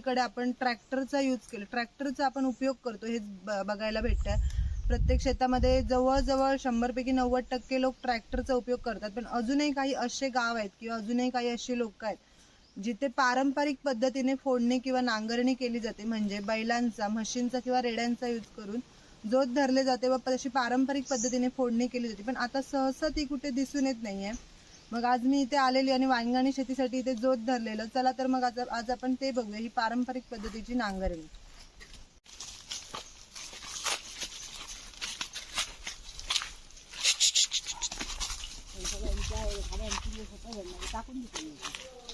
सगळीकडे आपण ट्रॅक्टरचा यूज केला, ट्रॅक्टरचा आपण उपयोग करतो हे बघायला भेटतंय. प्रत्येक शेतामध्ये जवळजवळ 100पैकी 90% लोक ट्रॅक्टरचा उपयोग करतात. पण अजूनही काही असे गाव आहेत किंवा अजूनही काही असे लोक आहेत जिथे पारंपरिक पद्धतीने फोडणी किंवा नांगरणी केली जाते, म्हणजे बैलांचा, म्हशींचा किंवा रेड्यांचा यूज करून जोत धरले जाते व तशी पारंपरिक पद्धतीने फोडणी केली जाते. पण आता सहसा ती कुठे दिसून येत नाहीये. मग आज मी इथे आलेली आणि वांगणी शेतीसाठी इथे जोत धरलेलं. चला तर मग आज आपण ते बघूया, ही पारंपरिक पद्धतीची नांगरणी.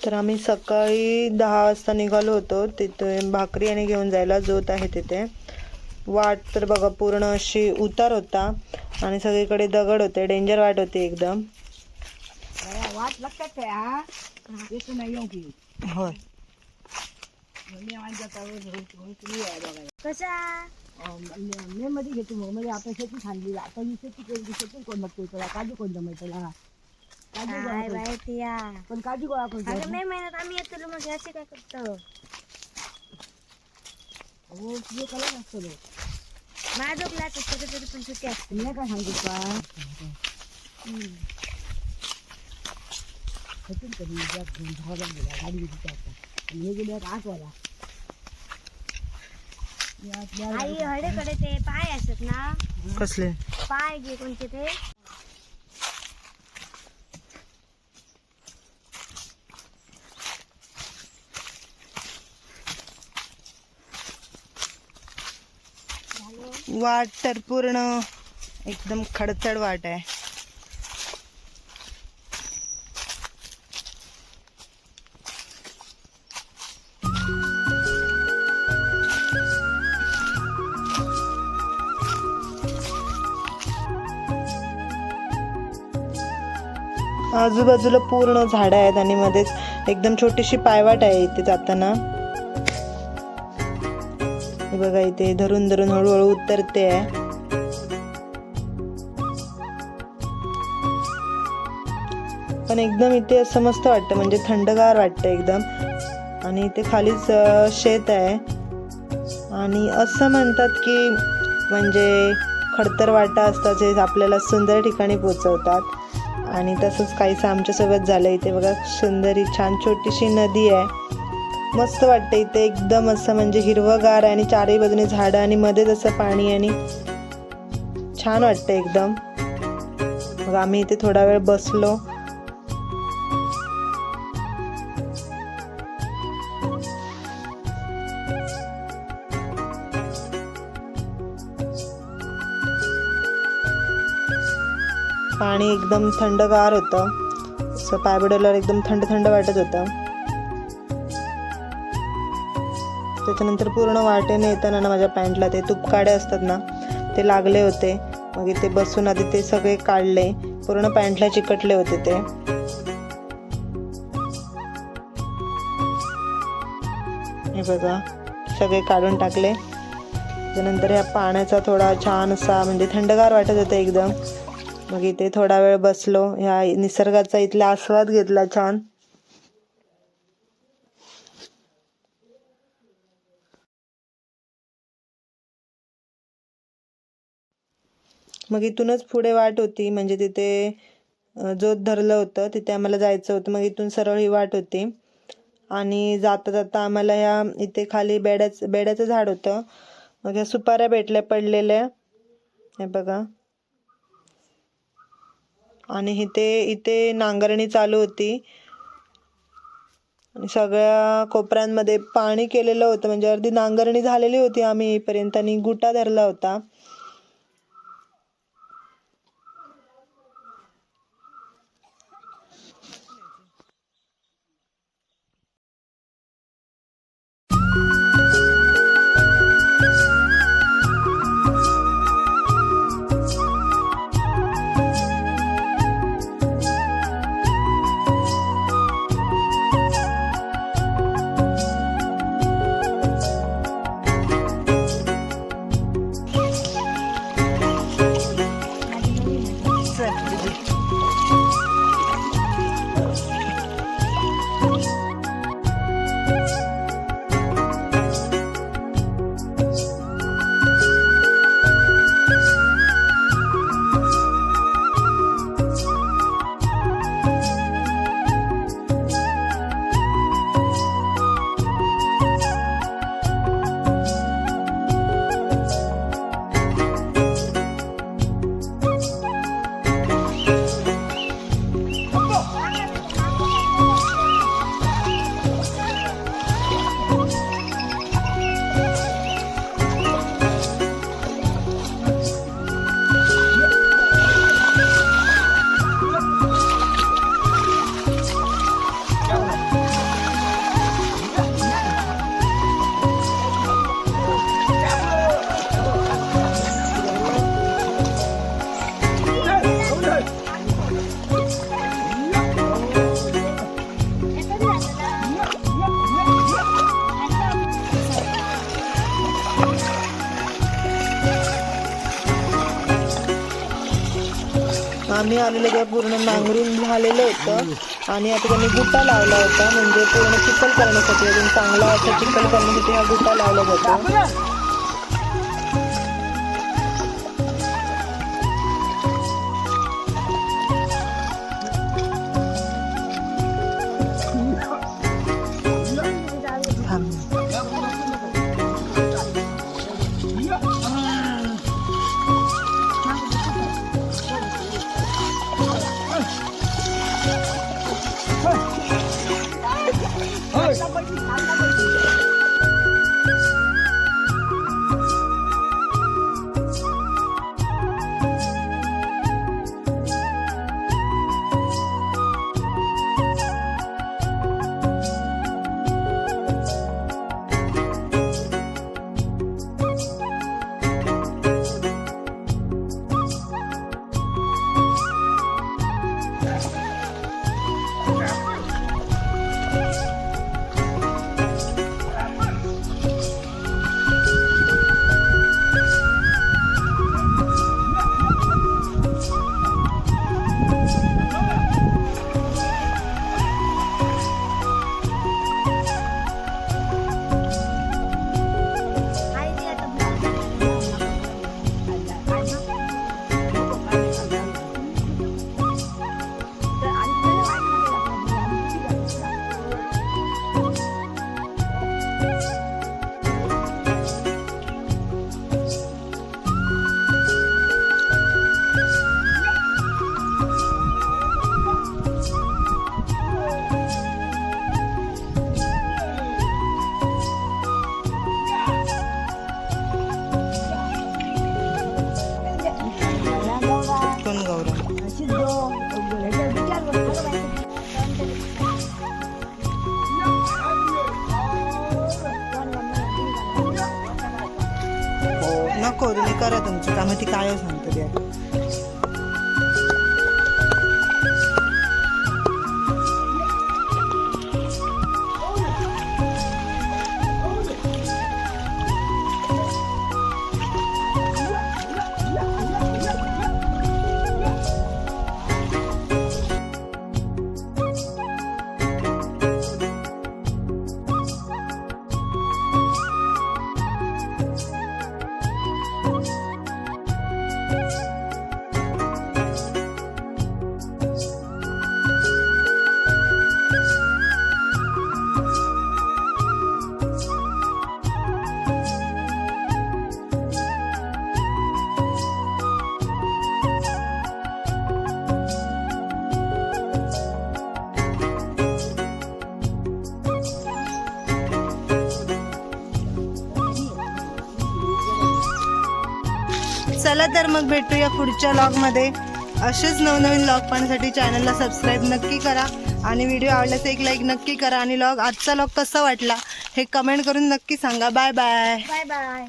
तर आम्ही सकाळी 10 वाजता निघालो होतो. तिथे भाकरी आणि घेऊन जायला जोत आहे तिथे. वाट तर बघा पूर्ण अशी उतार होता आणि सगळीकडे दगड होते, डेंजर वाट होती एकदम. वाट लागतात होय. कशा मे मध्ये घेतो मग म्हणजे आपण शेती खाल्ली. आता ही शेती केली, शेती कोण बघतो तुला? काजू कोण जमाय त्याला? पण काजू गोळा करतो मे महिन्यात आम्ही येतो. मग असे काय करतो? हो तुझे कला नसतो माझं क्लास असतो तरी पण सुट्टी असते. मी काय सांगतो का गाडी हे गेले 8 वाला. आई हडेकडे ते पाय असतात ना, कसले पाय घे कोणते ते वाट तर पूर्ण एकदम खडचड वाट आहे. आजूबाजूला पूर्ण झाडं आहेत आणि मध्येच एकदम छोटीशी पायवाट आहे इथे जाताना. हे बघा इथे धरून धरून हळूहळू उतरते आहे. पण एकदम इथे असं मस्त वाटतं, म्हणजे थंडगार वाटतं एकदम. आणि इथे खालीच शेत आहे आणि असं म्हणतात की म्हणजे खडतर वाटा असतात जे आपल्याला सुंदर ठिकाणी पोहोचवतात. आणि तसंच काहीसं आमच्यासोबत झालं. इथे बघा सुंदर छान छोटीशी नदी आहे. मस्त वाटतं इथे एकदम असं म्हणजे हिरवंगार आहे आणि चारही बाजूने झाडं आणि मध्येच असं पाणी आणि छान वाटतं एकदम. मग आम्ही इथे थोडा वेळ बसलो. पाणी एकदम थंडगार होतं, असं पाय बुडवल्यावर एकदम थंड थंड वाटत होतं. त्याच्यानंतर पूर्ण वाटेने येताना ना माझ्या पॅन्टला ते तुपकाडे असतात ना ते लागले होते. मग इथे बसून आधी ते सगळे काढले, पूर्ण पॅन्टला चिकटले होते ते. हे बघा सगळे काढून टाकले. त्यानंतर ह्या पाण्याचा थोडा छान असा म्हणजे थंडगार वाटत होतं एकदम. मग इथे थोडा वेळ बसलो, ह्या निसर्गाचा इथला आस्वाद घेतला छान. मग इथूनच पुढे वाट होती, म्हणजे तिथे जोत धरलं होतं तिथे आम्हाला जायचं होतं. मग इथून सरळ ही वाट होती आणि जाता जाता आम्हाला ह्या इथे खाली बेड्याचं झाड होतं. मग ह्या सुपाऱ्या भेटल्या पडलेल्या, हे बघा. आणि इथे नांगरणी चालू होती आणि सगळ्या कोपऱ्यांमध्ये पाणी केलेलं होतं, म्हणजे अर्धी नांगरणी झालेली होती आम्ही येईपर्यंत. आणि गुटा धरला होता. आम्ही आलेलो तेव्हा पूर्ण नांगरून झालेलं होतं आणि आता त्यांनी गुट्टा लावला होता, म्हणजे पूर्ण चिखल करण्यासाठी, अजून चांगला असा चिखल करण्यासाठी हा गुट्टा लावला जातो. नको तुम्ही करा तुमचं काम, ती काय सांगतो ते. चला तर मग भेटूया पुढच्या लॉगमध्ये. असेच नवनवीन लॉग पाहण्यासाठी चॅनलला सबस्क्राईब नक्की करा आणि व्हिडिओ आवडल्यास एक लाईक नक्की करा आणि आजचा लॉग कसा वाटला हे कमेंट करून नक्की सांगा. Bye bye. Bye bye.